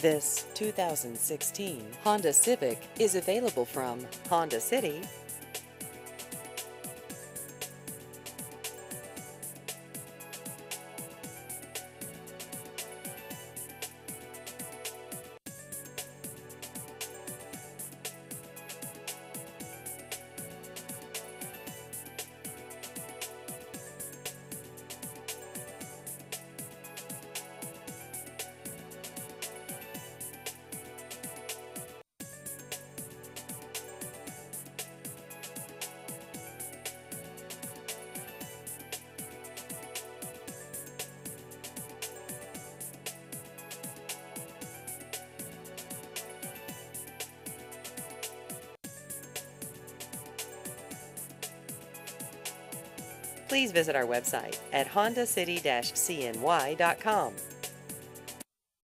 This 2016 Honda Civic is available from Honda City. Please visit our website at hondacity-cny.com.